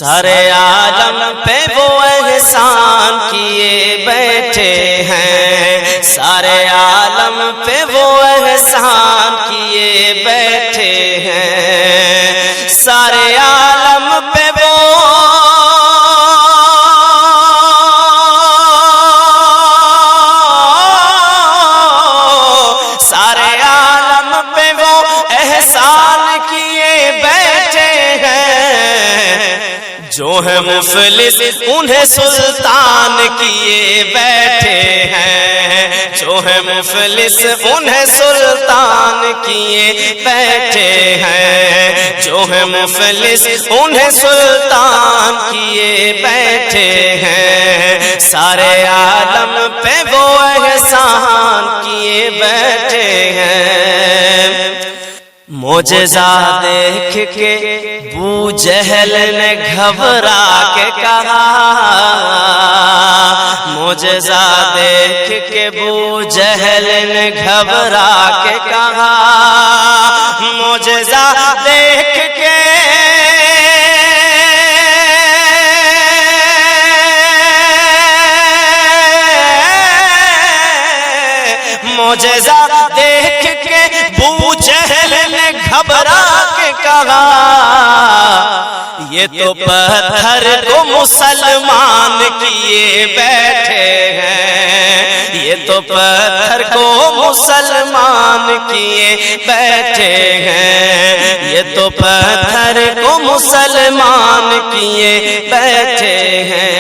سارے عالم پہ وہ احسان کیے بیٹھے ہیں، سارے عالم پہ وہ احسان کیے بیٹھے ہیں، سارے عالم پہ وہ سارے عالم پہ وہ احسان کیے بیٹھے ہیں، جو ہے مفلس انہیں سلطان کیے بیٹھے ہیں، جو ہے مفلس انہیں سلطان کیے بیٹھے ہیں، جو ہے مفلس انہیں سلطان کیے بیٹھے ہیں، سارے عالم پہ وہ احسان کیے بیٹھے ہیں۔ معجزہ دیکھ کے ابو جہل نے گھبرا کے کہا، معجزہ دیکھ کے ابو جہل نے گھبرا کے کہا، معجزہ دیکھ کے معجزہ دیکھ کے ابو جہل نے گھبرا کے کہا، یہ تو پتھر کو مسلمان کیے بیٹھے ہیں، یہ تو پتھر کو مسلمان کیے بیٹھے ہیں، یہ تو پتھر کو مسلمان کیے بیٹھے ہیں،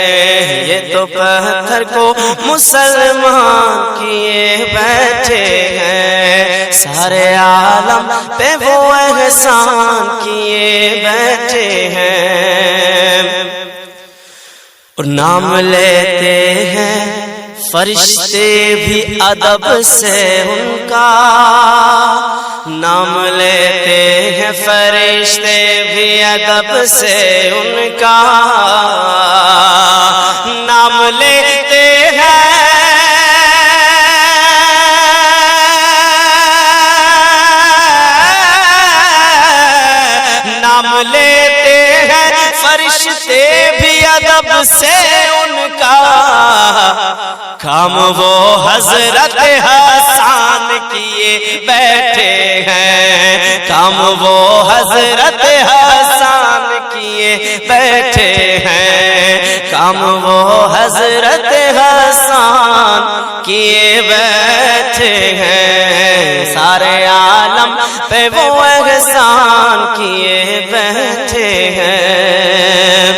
یہ تو پتھر کو مسلمان کیے بیٹھے ہیں، سارے عالم پہ وہ احسان کیے بیٹھے ہیں۔ اور نام لیتے ہیں فرشتے بھی ادب سے ان کا، نام لیتے ہیں فرشتے بھی ادب سے ان کا، نام لیتے ہیں لیتے ہیں فرشتے بھی ادب سے ان کا، کام وہ حضرت حسان کیے بیٹھے ہیں، کام وہ حضرت حسان کیے بیٹھے ہیں، کام وہ حضرت حسان کیے بیٹھے ہیں، سارے عالم پہ وہ احسان کیے بیٹھے ہیں۔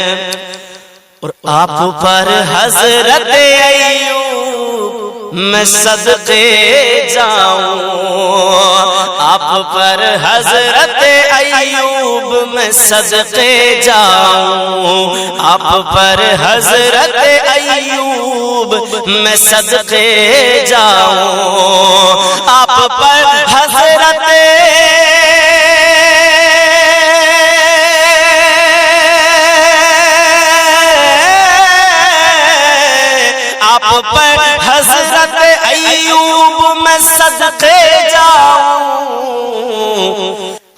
اور آپ پر حضرت ایوب میں صدقے جاؤں، آپ پر حضرت ایوب میں صدقے جاؤں، آپ پر حضرت ایوب میں صدقے جاؤں، آپ پر حضرت پر حضرت ایوب میں صدقے جاؤں،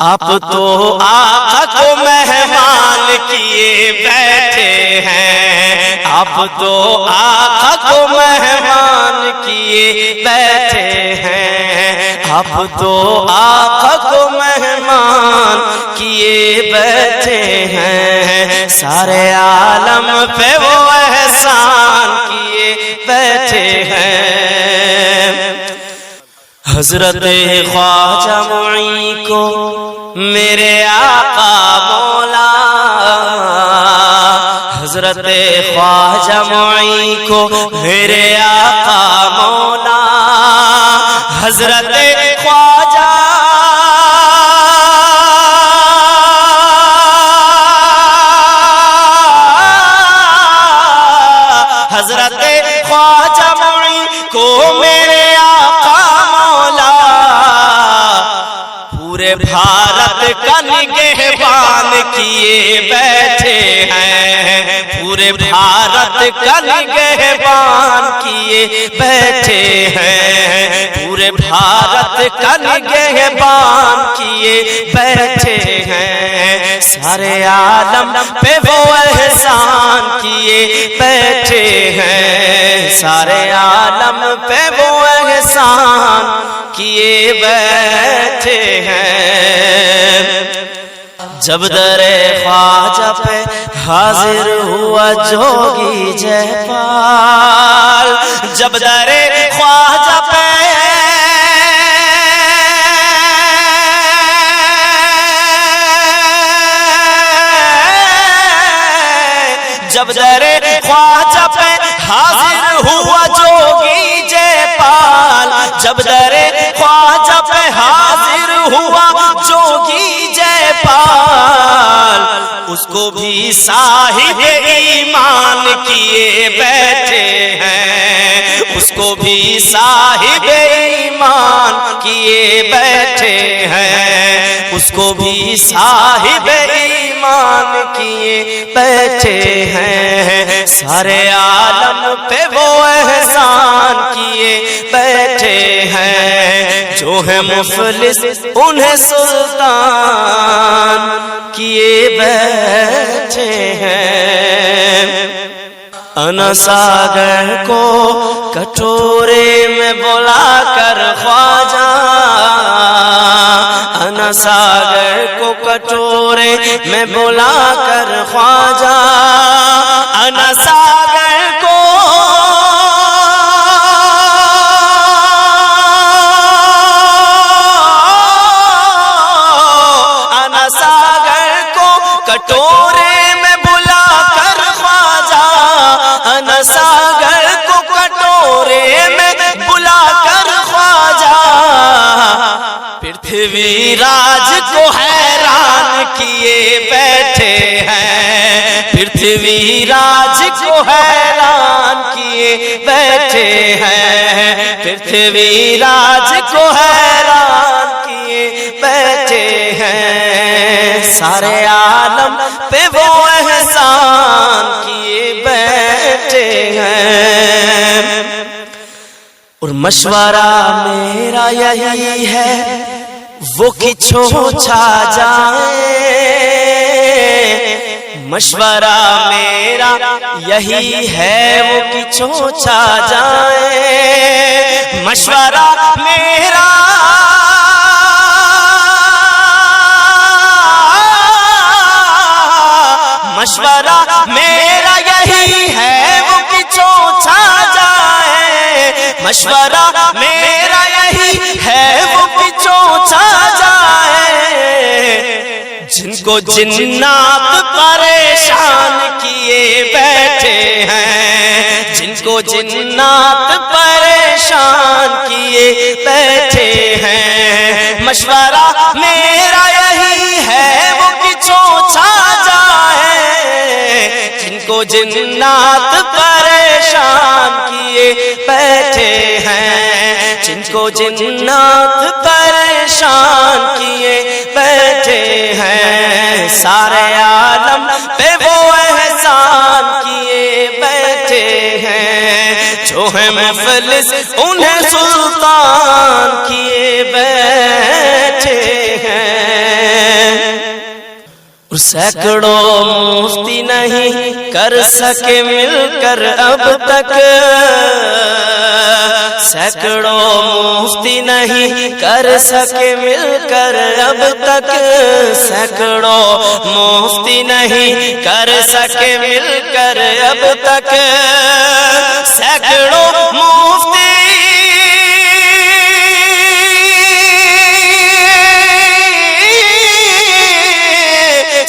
آپ تو آقا کو مہمان کیے بیٹھے ہیں، آپ تو آقا کو مہمان کیے بیٹھے ہیں، آپ تو آقا کو مہمان کیے بیٹھے ہیں، سارے عالم پہ وہ احسان کیے بیٹھے ہیں۔ حضرت خواجہ معین کو میرے آقا مولا، حضرت خواجہ معین کو میرے آقا مولا، حضرت خواجہ حضرت خواجہ معین کو میرے آقا مولا، پورے بھارت کا نگہبان کیے بیٹھے ہیں، پورے پورے بھارت کا نگہبان کیے بیٹھے ہیں، پورے بھارت کا نگہبان کیے بیٹھے ہیں، سارے عالم پہ وہ احسان کیے بیٹھے ہیں، سارے عالم پہ وہ احسان کیے بیٹھے ہیں۔ جب در خواجہ پہ حاضر ہوا جوگی جے پال، جب در خواجہ پہ جب در خواجہ پہ حاضر ہوا جوگی جے پال، جب در خواجہ پہ حاضر ہوا جوگی جے پال، اس کو بھی صاحب ایمان کیے بیٹھے ہیں، اس کو بھی صاحب ایمان کیے بیٹھے ہیں، اس کو بھی صاحب ایمان کیے بیٹھے ہیں، سارے عالم پہ وہ احسان کیے بیٹھے ہیں، جو ہے مفلس انہیں سلطان کیے بیٹھے ہیں۔ انا ساگر کو کٹورے میں بلا کر خواجہ، انا ساگر کو کٹورے میں بلا کر خواجہ، انا ساگر کو انا ساگر کو کٹورے میں بلا کر خواجہ، انا ساگر کو کٹورے میں بلا کر خواجہ، پرتھوی راج کو حیران کیے بیٹھے ہیں، پرتھوی راج کو حیران کیے بیٹھے ہیں، پرتھوی راج کو حیران کیے بیٹھے ہیں، سارے عالم پہ وہ احسان کیے بیٹھے ہیں۔ اور مشورہ میرا یہی ہے وہ کچھو چھا جائے، مشورہ میرا یہی ہے وہ کچھو چھا جائے، مشورہ میرا مشورہ میرا یہی ہے وہ کچھو چھا جائے، مشورہ میرا یہی ہے وہ کچھو چھا جائے، جن کو جنات پریشان کیے بیٹھے ہیں، جن کو جنات پریشان کیے بیٹھے ہیں، مشورہ میرا یہی ہے وہ کچھو چھا جائے، جن کو جنات پریشان کیے بیٹھے ہیں، جن کو جنات پریشان کیے بیٹھے ہیں، سارے عالم پہ وہ احسان کیے بیٹھے ہیں، جو ہے مفلس انہیں سلطان کیے بیٹھے ہیں۔ اور سینکڑوں مفتی نہیں کر سکے مل کر اب تک، سینکڑوں مفتی نہیں کر سکے مل کر اب تک، سینکڑوں مفتی نہیں کر سکے مل کر اب تک، سینکڑوں مفتی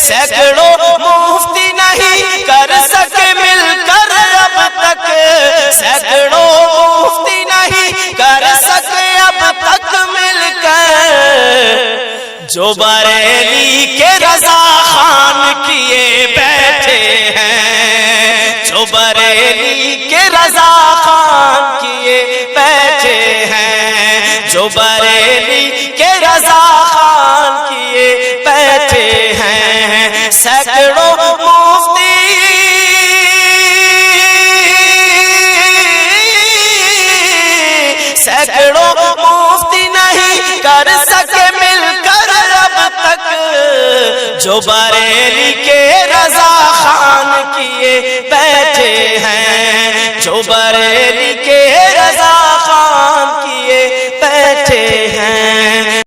سینکڑوں مفتی نہیں کر سکے مل کر اب تک، سینکڑوں مفتی نہیں کر سکے اب تک مل کر، جو بریلی کے رضا خان کیے بیٹھے ہیں، جو بریلی کے رضا خان کیے بیٹھے ہیں، جو بریلی کے رضا خان کیے بیٹھے ہیں، سینکڑوں مفتی جو بریلی کے رضا خان کیے بیٹھے ہیں، جو بریلی کے رضا